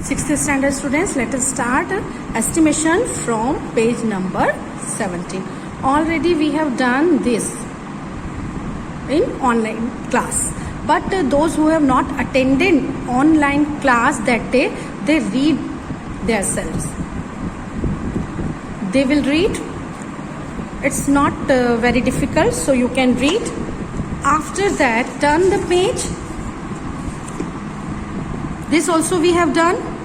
6th standard students, let us start estimation from page number 17. Already we have done this in online class, but those who have not attended online class that day, they read themselves. They will read. It's not very difficult, so you can read. After that, turn the page. This also we have done.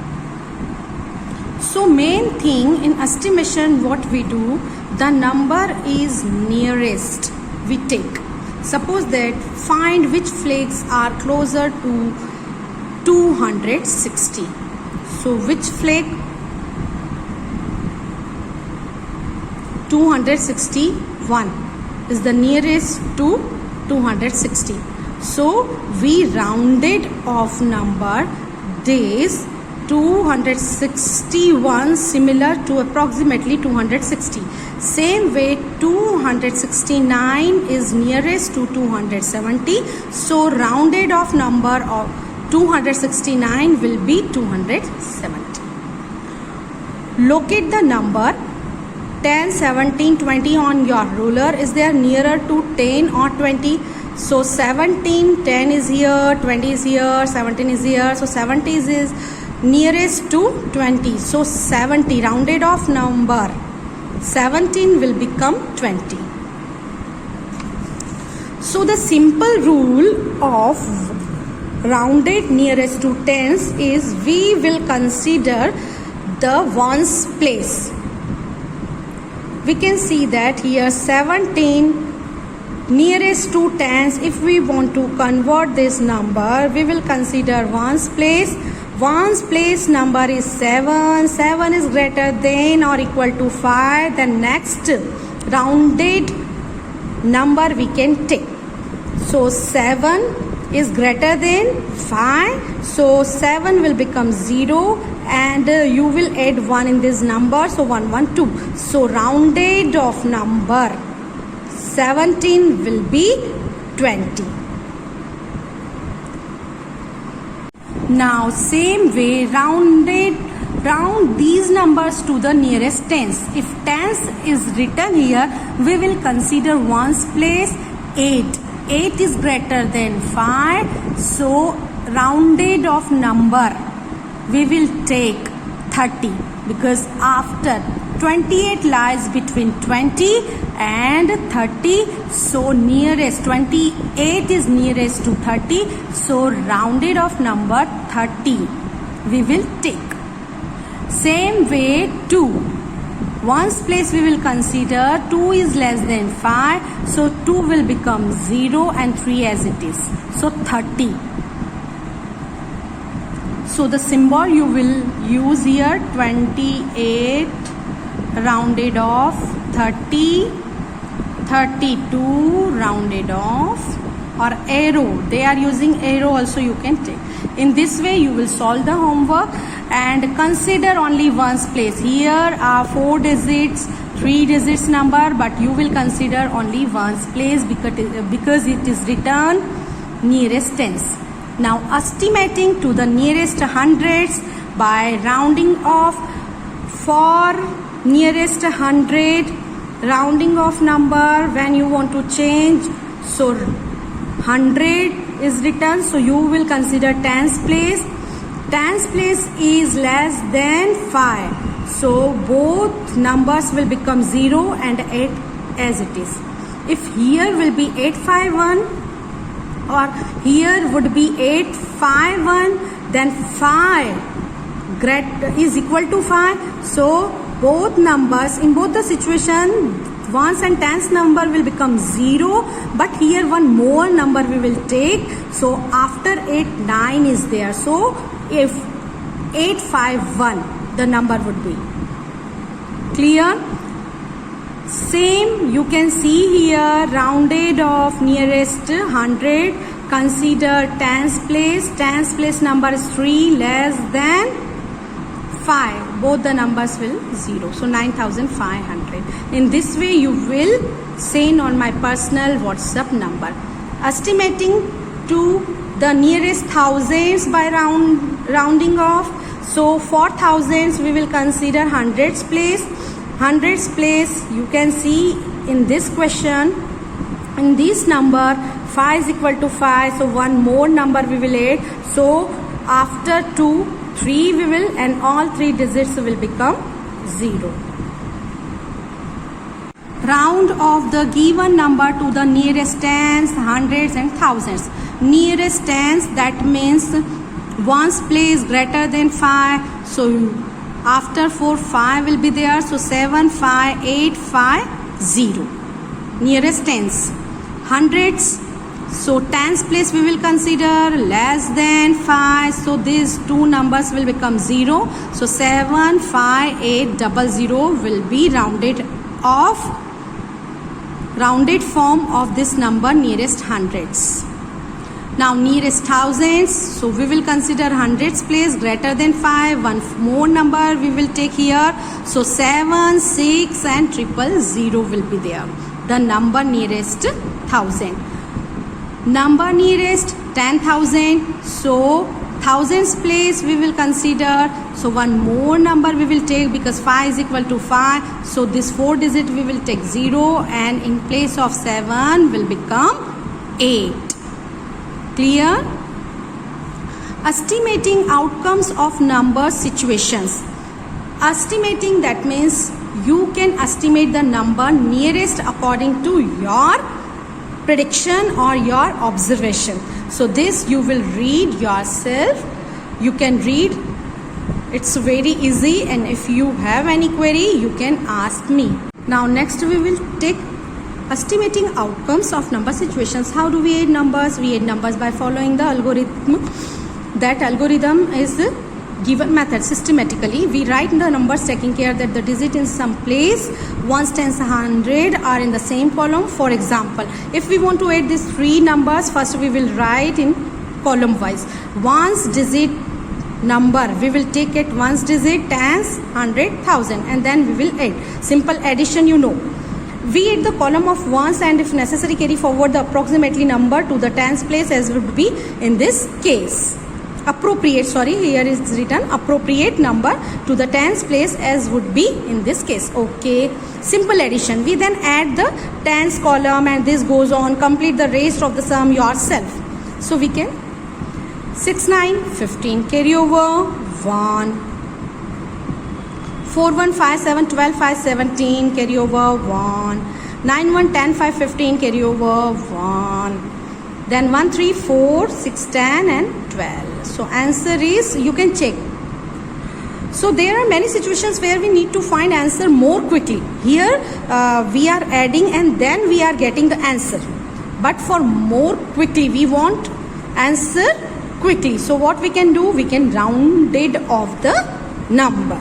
So main thing in estimation, what we do, the number is nearest we take. Suppose that find which flakes are closer to 260. So which flake? 261 is the nearest to 260. So we rounded off number. Days 261 similar to approximately 260. Same way 269 is nearest to 270. So rounded off number of 269 will be 270. Locate the number 10, 17, 20 on your ruler. Is there nearer to 10 or 20? So 17, 10 is here, 20 is here, 17 is here. So 70 is nearest to 20. So 70, rounded off number 17 will become 20. So the simple rule of rounded nearest to tens is we will consider the ones place. We can see that here 17 nearest to tens. If we want to convert this number, we will consider ones place. Ones place number is 7. 7 is greater than or equal to 5. The next rounded number we can take. So 7 is greater than 5. So 7 will become 0 and you will add 1 in this number. So 1, 1, 2. So rounded off number 17 will be 20. Now same way round these numbers to the nearest tens. If tens is written here, we will consider ones place 8. 8 is greater than 5. So rounded off number we will take 30, because after 28 lies between 20 and 30. So nearest 28 is nearest to 30. So rounded off number 30 we will take. Same way 2. Ones place we will consider 2 is less than 5. So 2 will become 0 and 3 as it is. So 30. So the symbol you will use here 28 rounded off 30, 32 rounded off, or arrow. They are using arrow also you can take. In this way you will solve the homework and consider only ones place. Here are 4 digits, 3 digits number, but you will consider only ones place because it is written nearest tens. Now estimating to the nearest hundreds by rounding off. For nearest 100, rounding off number when you want to change, so 100 is written, so you will consider tens place. Tens place is less than 5, so both numbers will become 0 and 8 as it is. If here will be 851 or here would be 851, then 5 is equal to 5. So both numbers, in both the situation, ones and tens number will become 0, but here one more number we will take. So after 8, 9 is there. So if 851, the number would be clear. Same you can see here, rounded off nearest 100, consider tens place. Tens place number is 3 less than 5. Both the numbers will 0. So 9,500. In this way you will send on my personal WhatsApp number. Estimating to the nearest thousands by rounding off. So for thousands we will consider hundreds place. Hundreds place you can see in this question, in this number 5 is equal to 5, so one more number we will add. So after 2, 3 we will, and all 3 digits will become 0. Round off the given number to the nearest tens, hundreds and thousands. Nearest tens, that means ones place greater than 5. So after 4, 5 will be there. So 7, 5, 8, 5, 0. Nearest tens. Hundreds. So tens place we will consider less than 5. So these two numbers will become 0. So 7, 5, 8, 0 will be rounded off. Rounded form of this number nearest hundreds. Now nearest thousands, so we will consider hundreds place greater than 5. One more number we will take here. So 7, 6 and 000 will be there. The number nearest thousand. Number nearest 10,000. So thousands place we will consider. So one more number we will take, because 5 is equal to 5. So this 4 digit we will take 0, and in place of 7 will become 8. Clear? Estimating outcomes of number situations. Estimating, that means you can estimate the number nearest according to your prediction or your observation. So this you will read yourself. You can read. It's very easy, and if you have any query you can ask me. Now next we will take estimating outcomes of number situations. How do we add numbers? We add numbers by following the algorithm. That algorithm is given method. Systematically we write the numbers taking care that the digit in some place, ones, tens, 100 are in the same column. For example, if we want to add these 3 numbers, first we will write in column wise. Ones digit number we will take it ones digit, tens, 100, 1000, and then we will add. Simple addition, you know. We add the column of ones, and if necessary carry forward the approximately number to the tens place, as would be in this case. Appropriate, sorry, here is written appropriate number to the tens place, as would be in this case. Okay, simple addition. We then add the tens column, and this goes on. Complete the rest of the sum yourself. So we can 6, 9, 15 carry over 1. 4, 1, 5, 7, 12, 5, 17 carry over 1. 9, 1, 10, 5, 15 carry over 1. Then 1, 3, 4, 6, 10 and 12. So answer is, you can check. So there are many situations where we need to find answer more quickly. Here we are adding and then we are getting the answer. But for more quickly, we want answer quickly. So what we can do, we can round it off the number.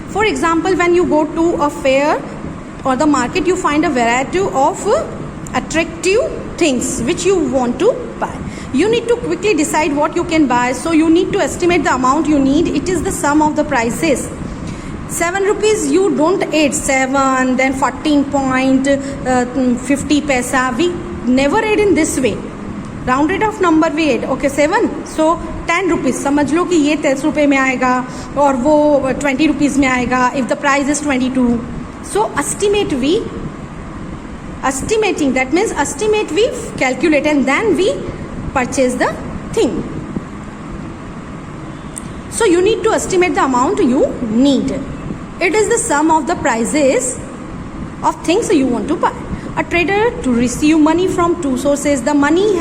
For example, when you go to a fair or the market, you find a variety of attractive things which you want to buy. You need to quickly decide what you can buy. So you need to estimate the amount you need. It is the sum of the prices. 7 rupees, you don't add 7, then 14.50 paisa. We never add in this way. Rounded off number we add. Okay, 7. So 10 rupees. समझ लो कि ये 30 रुपये में आएगा और वो 20 rupees में आएगा. If the price is 22. So estimating, that means estimate we calculate and then we purchase the thing. So you need to estimate the amount you need. It is the sum of the prices of things you want to buy. A trader to receive money from 2 sources. The money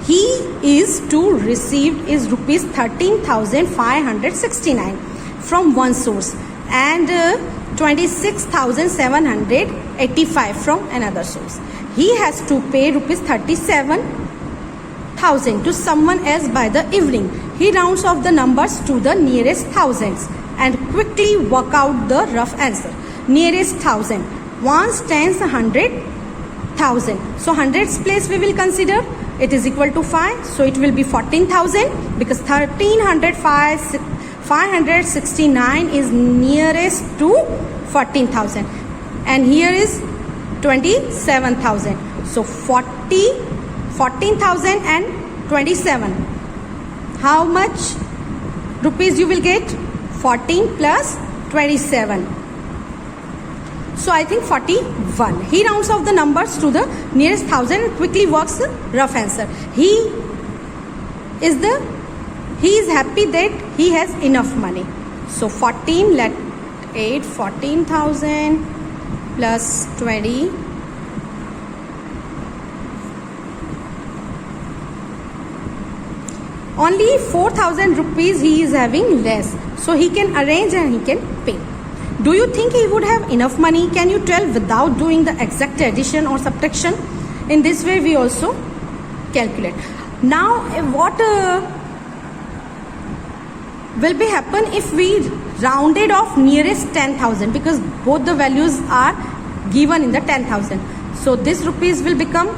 he is to receive is rupees 13,569 from one source and 26,785 from another source. He has to pay rupees 37,000 to someone else by the evening. He rounds off the numbers to the nearest thousands and quickly work out the rough answer. Nearest thousand. Ones, tens, 100,000. So hundreds place we will consider. It is equal to 5. So it will be 14,000 because 13,569 is nearest to 14,000. And here is 27,000. So 14,000 and 27. how much rupees you will get? 14 plus 27. So I think 41. He rounds off the numbers to the nearest thousand and quickly works the rough answer. He is happy that he has enough money. So 14, let 8, 14,000 plus 20. Only 4,000 rupees he is having less. So he can arrange and he can pay. Do you think he would have enough money? Can you tell without doing the exact addition or subtraction? In this way we also calculate. Now what will be happen if we rounded off nearest 10,000, because both the values are given in the 10,000. So this rupees will become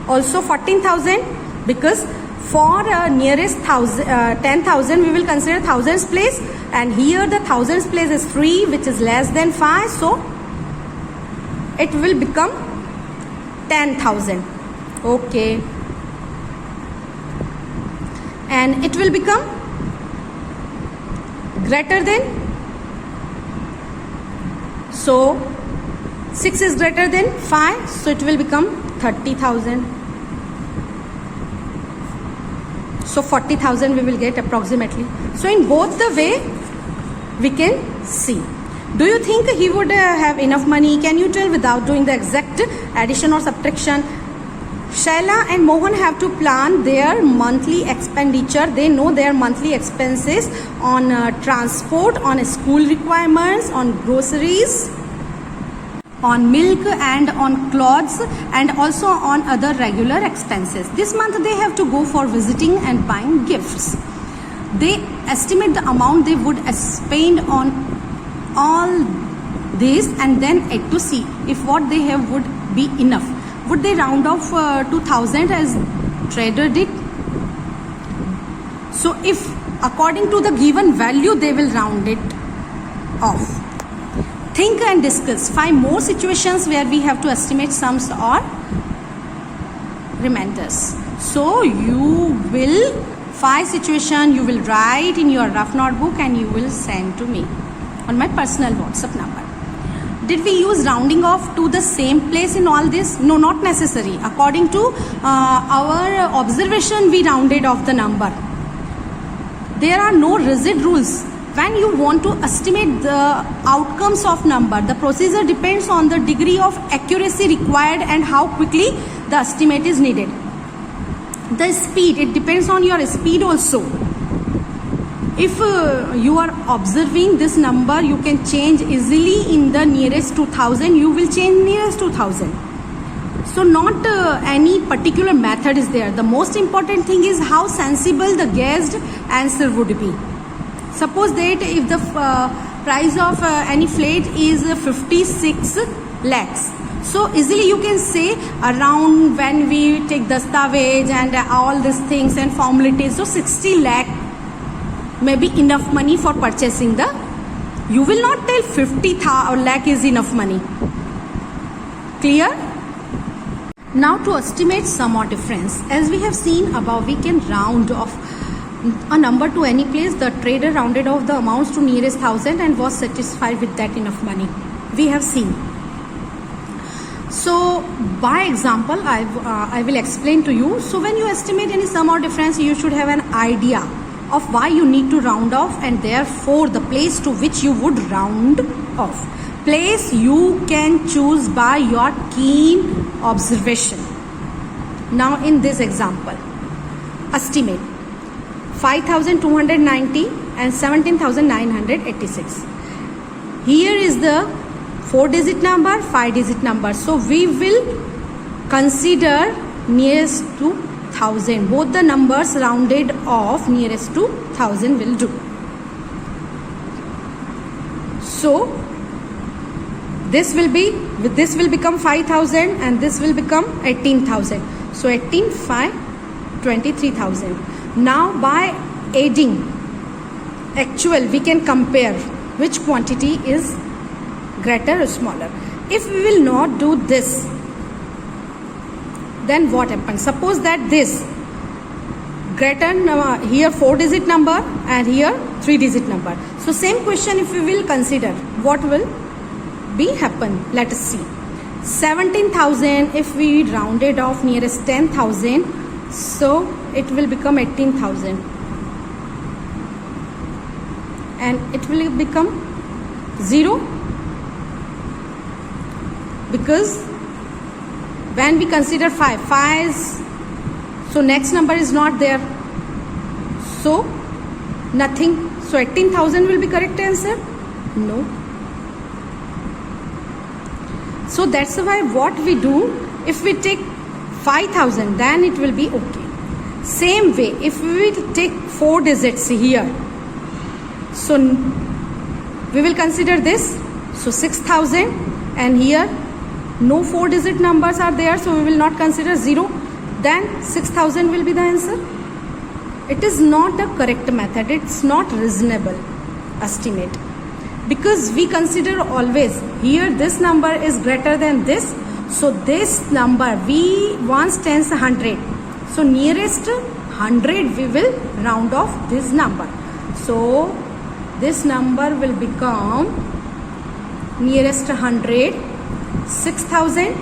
also 14,000, because for nearest 10,000 we will consider thousands place, and here the thousands place is 3, which is less than 5, so it will become 10,000. Okay, and it will become greater than, so 6 is greater than 5, so it will become 30,000. So 40,000 we will get approximately. So in both the way we can see. Do you think he would have enough money? Can you tell without doing the exact addition or subtraction? Shaila and Mohan have to plan their monthly expenditure. They know their monthly expenses on transport, on school requirements, on groceries, on milk and on clothes, and also on other regular expenses. This month they have to go for visiting and buying gifts. They estimate the amount they would spend on all this and then add to see if what they have would be enough. Would they round off to 1000 as trader did? So if according to the given value they will round it off. Think and discuss 5 more situations where we have to estimate sums or remainders. So you will 5 situation you will write in your rough notebook and you will send to me on my personal WhatsApp number. Did we use rounding off to the same place in all this? No, not necessary. According to our observation, we rounded off the number. There are no rigid rules. When you want to estimate the outcomes of number, the procedure depends on the degree of accuracy required and how quickly the estimate is needed. The speed, it depends on your speed also. If you are observing this number, you can change easily in the nearest 2000, you will change nearest 2000. So not any particular method is there. The most important thing is how sensible the guessed answer would be. Suppose that if the price of any flat is 56 lakhs. So easily you can say around when we take dastavej and all these things and formalities, so 60 lakh may be enough money for purchasing the. You will not tell 50 lakh is enough money. Clear? Now to estimate sum or difference. As we have seen above, we can round off a number to any place. The trader rounded off the amounts to nearest 1000 and was satisfied with that enough money. We have seen. So by example, I will explain to you. So when you estimate any sum or difference, you should have an idea of why you need to round off and therefore the place to which you would round off. Place you can choose by your keen observation. Now in this example, estimate 5,290 and 17,986. Here is the 4-digit number, 5-digit number. So we will consider nearest to 1000. Both the numbers rounded off nearest to 1000 will do. So this will become 5,000 and this will become 18,000. So 18, 5, 23,000. Now by adding actual, we can compare which quantity is greater or smaller. If we will not do this, then what happens? Suppose that this here 4-digit number and here 3-digit number. So same question if we will consider, what will be happen? Let us see. 17,000 if we rounded off nearest 10,000, so it will become 18,000 and it will become 0 because when we consider 5 is, so next number is not there, so nothing. So 18,000 will be correct answer? No. So that's why what we do, if we take 5,000 then it will be okay. Same way if we will take 4 digits here, so we will consider this, so 6,000 and here no 4-digit numbers are there, so we will not consider 0, then 6,000 will be the answer. It is not a correct method, it's not reasonable estimate, because we consider always here this number is greater than this, so this number we once tens 100, so nearest 100 we will round off this number, so this number will become nearest 100 6,000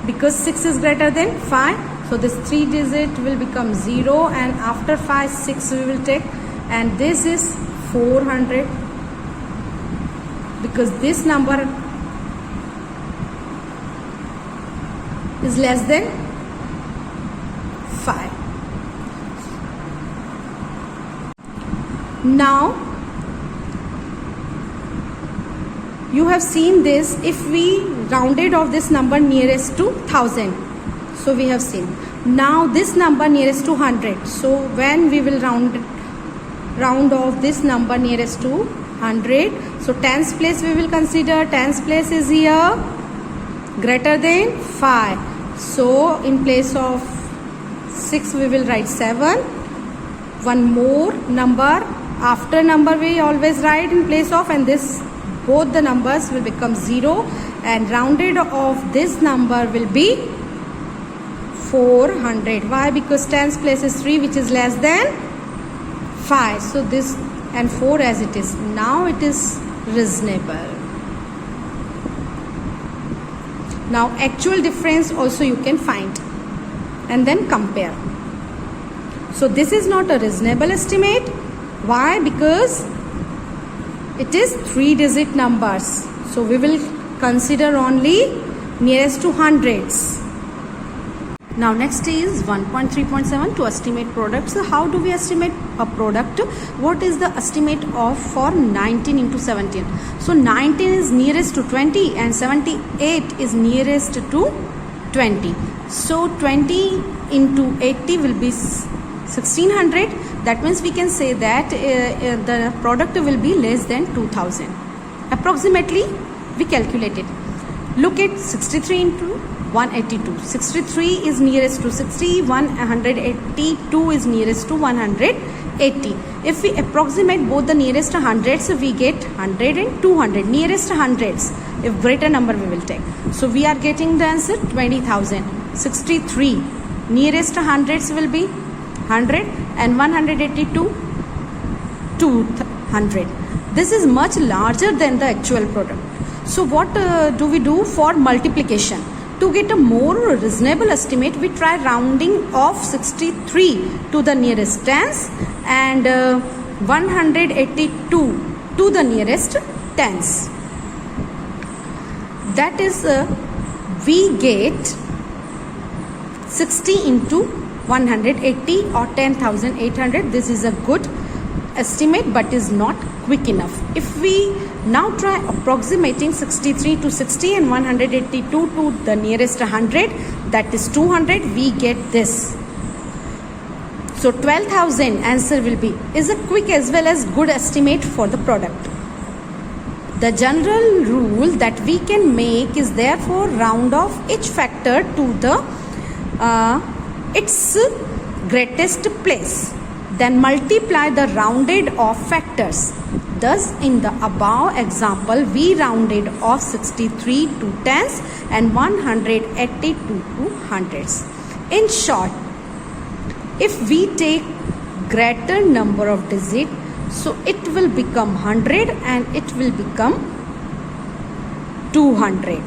because 6 is greater than 5, so this 3-digit will become 0 and after 5 6 we will take, and this is 400 because this number is less than 5. Now you have seen this, if we rounded off this number nearest to 1000, so we have seen. Now this number nearest to 100, so when we will round off this number nearest to 100, so tens place we will consider, tens place is here greater than 5, so in place of 6 we will write 7, one more number after number we always write in place of, and this both the numbers will become 0 and rounded off this number will be 400. Why? Because tens place is 3 which is less than 5, so this and 4 as it is. Now it is reasonable. Now actual difference also you can find and then compare. So this is not a reasonable estimate. Why? Because it is 3-digit numbers, so we will consider only nearest to hundreds. Now next is 1.3.7 to estimate products. So how do we estimate a product? What is the estimate of for 19 into 17? So 19 is nearest to 20 and 78 is nearest to 20. So 20 into 80 will be 1600. That means we can say that the product will be less than 2000. Approximately we calculated. Look at 63 into 182. 63 is nearest to 60, 182 is nearest to 180. If we approximate both the nearest hundreds, we get 100 and 200. Nearest hundreds, if greater number we will take. So we are getting the answer 20,000. 63. Nearest hundreds will be 100 and 182 200. This is much larger than the actual product. So what do we do for multiplication? To get a more reasonable estimate, we try rounding off 63 to the nearest tens and 182 to the nearest tens. That is, we get 60 into 180 or 10,800. This is a good estimate but is not quick enough. If we now try approximating 63 to 60 and 182 to the nearest 100, that is 200, we get this. So 12,000 answer will be, is a quick as well as good estimate for the product. The general rule that we can make is therefore round off each factor to the its greatest place, then multiply the rounded off factors. Thus in the above example we rounded off 63 to tens and 182 to hundreds. In short, if we take greater number of digit, so it will become 100 and it will become 200.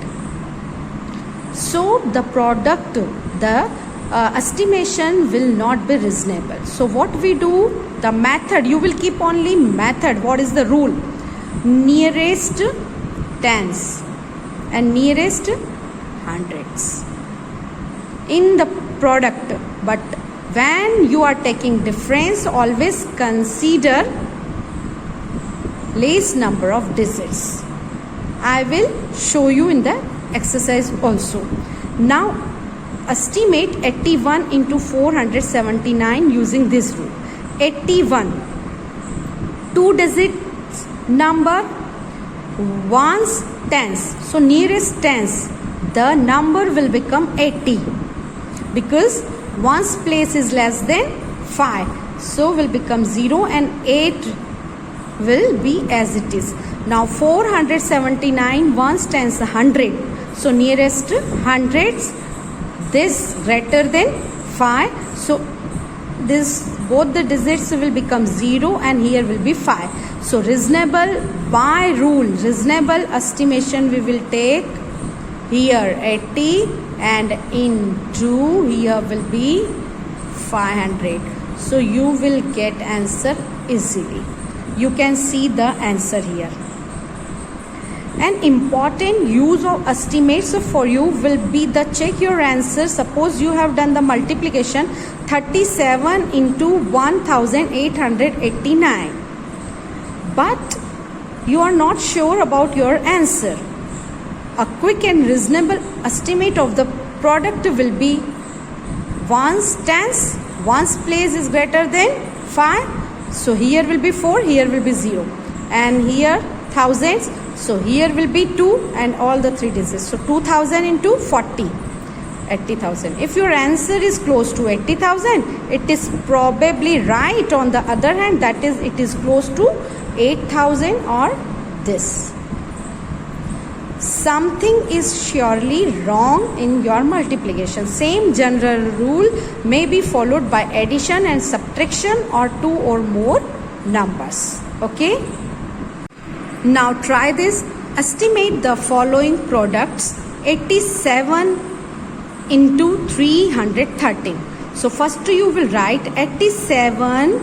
So the product, the estimation will not be reasonable. So what we do, the method, you will keep only method. What is the rule? Nearest tens and nearest hundreds in the product. But when you are taking difference, always consider least number of digits. I will show you in the exercise also. Now estimate 81 into 479 using this rule. 81, 2 digits number, ones tens, so nearest tens, the number will become 80 because ones place is less than 5, so will become 0 and 8 will be as it is. Now 479 ones tens 100, so nearest hundreds, this greater than 5, so this both the digits will become 0 and here will be 5. So reasonable, by rule, reasonable estimation we will take here 80 and into here will be 500. So you will get answer easily. You can see the answer here. An important use of estimates for you will be the check your answer. Suppose you have done the multiplication 37 into 1889, but you are not sure about your answer. A quick and reasonable estimate of the product will be ones tens, ones place is greater than 5, so here will be 4, here will be 0, and here thousands, so here will be 2 and all the 3 digits, so 2000 into 40, 80,000. If your answer is close to 80,000, it is probably right. On the other hand, that is, it is close to 8,000 or this. Something is surely wrong in your multiplication. Same general rule may be followed by addition and subtraction or 2 or more numbers. Okay? Now try this. Estimate the following products: 87 into 313. So first you will write 87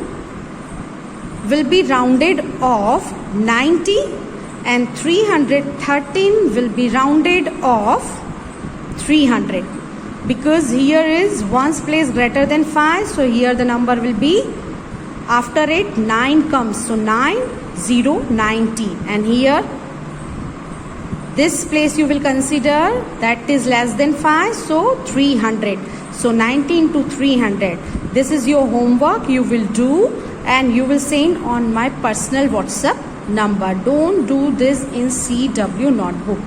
will be rounded off 90 and 313 will be rounded off 300, because here is ones place greater than 5, so here the number will be, after it 9 comes, so 9 0 90, and here this place you will consider that is less than 5, so 300, so 90 into 300. This is your homework, you will do and you will send on my personal WhatsApp number. Don't do this in CW notebook.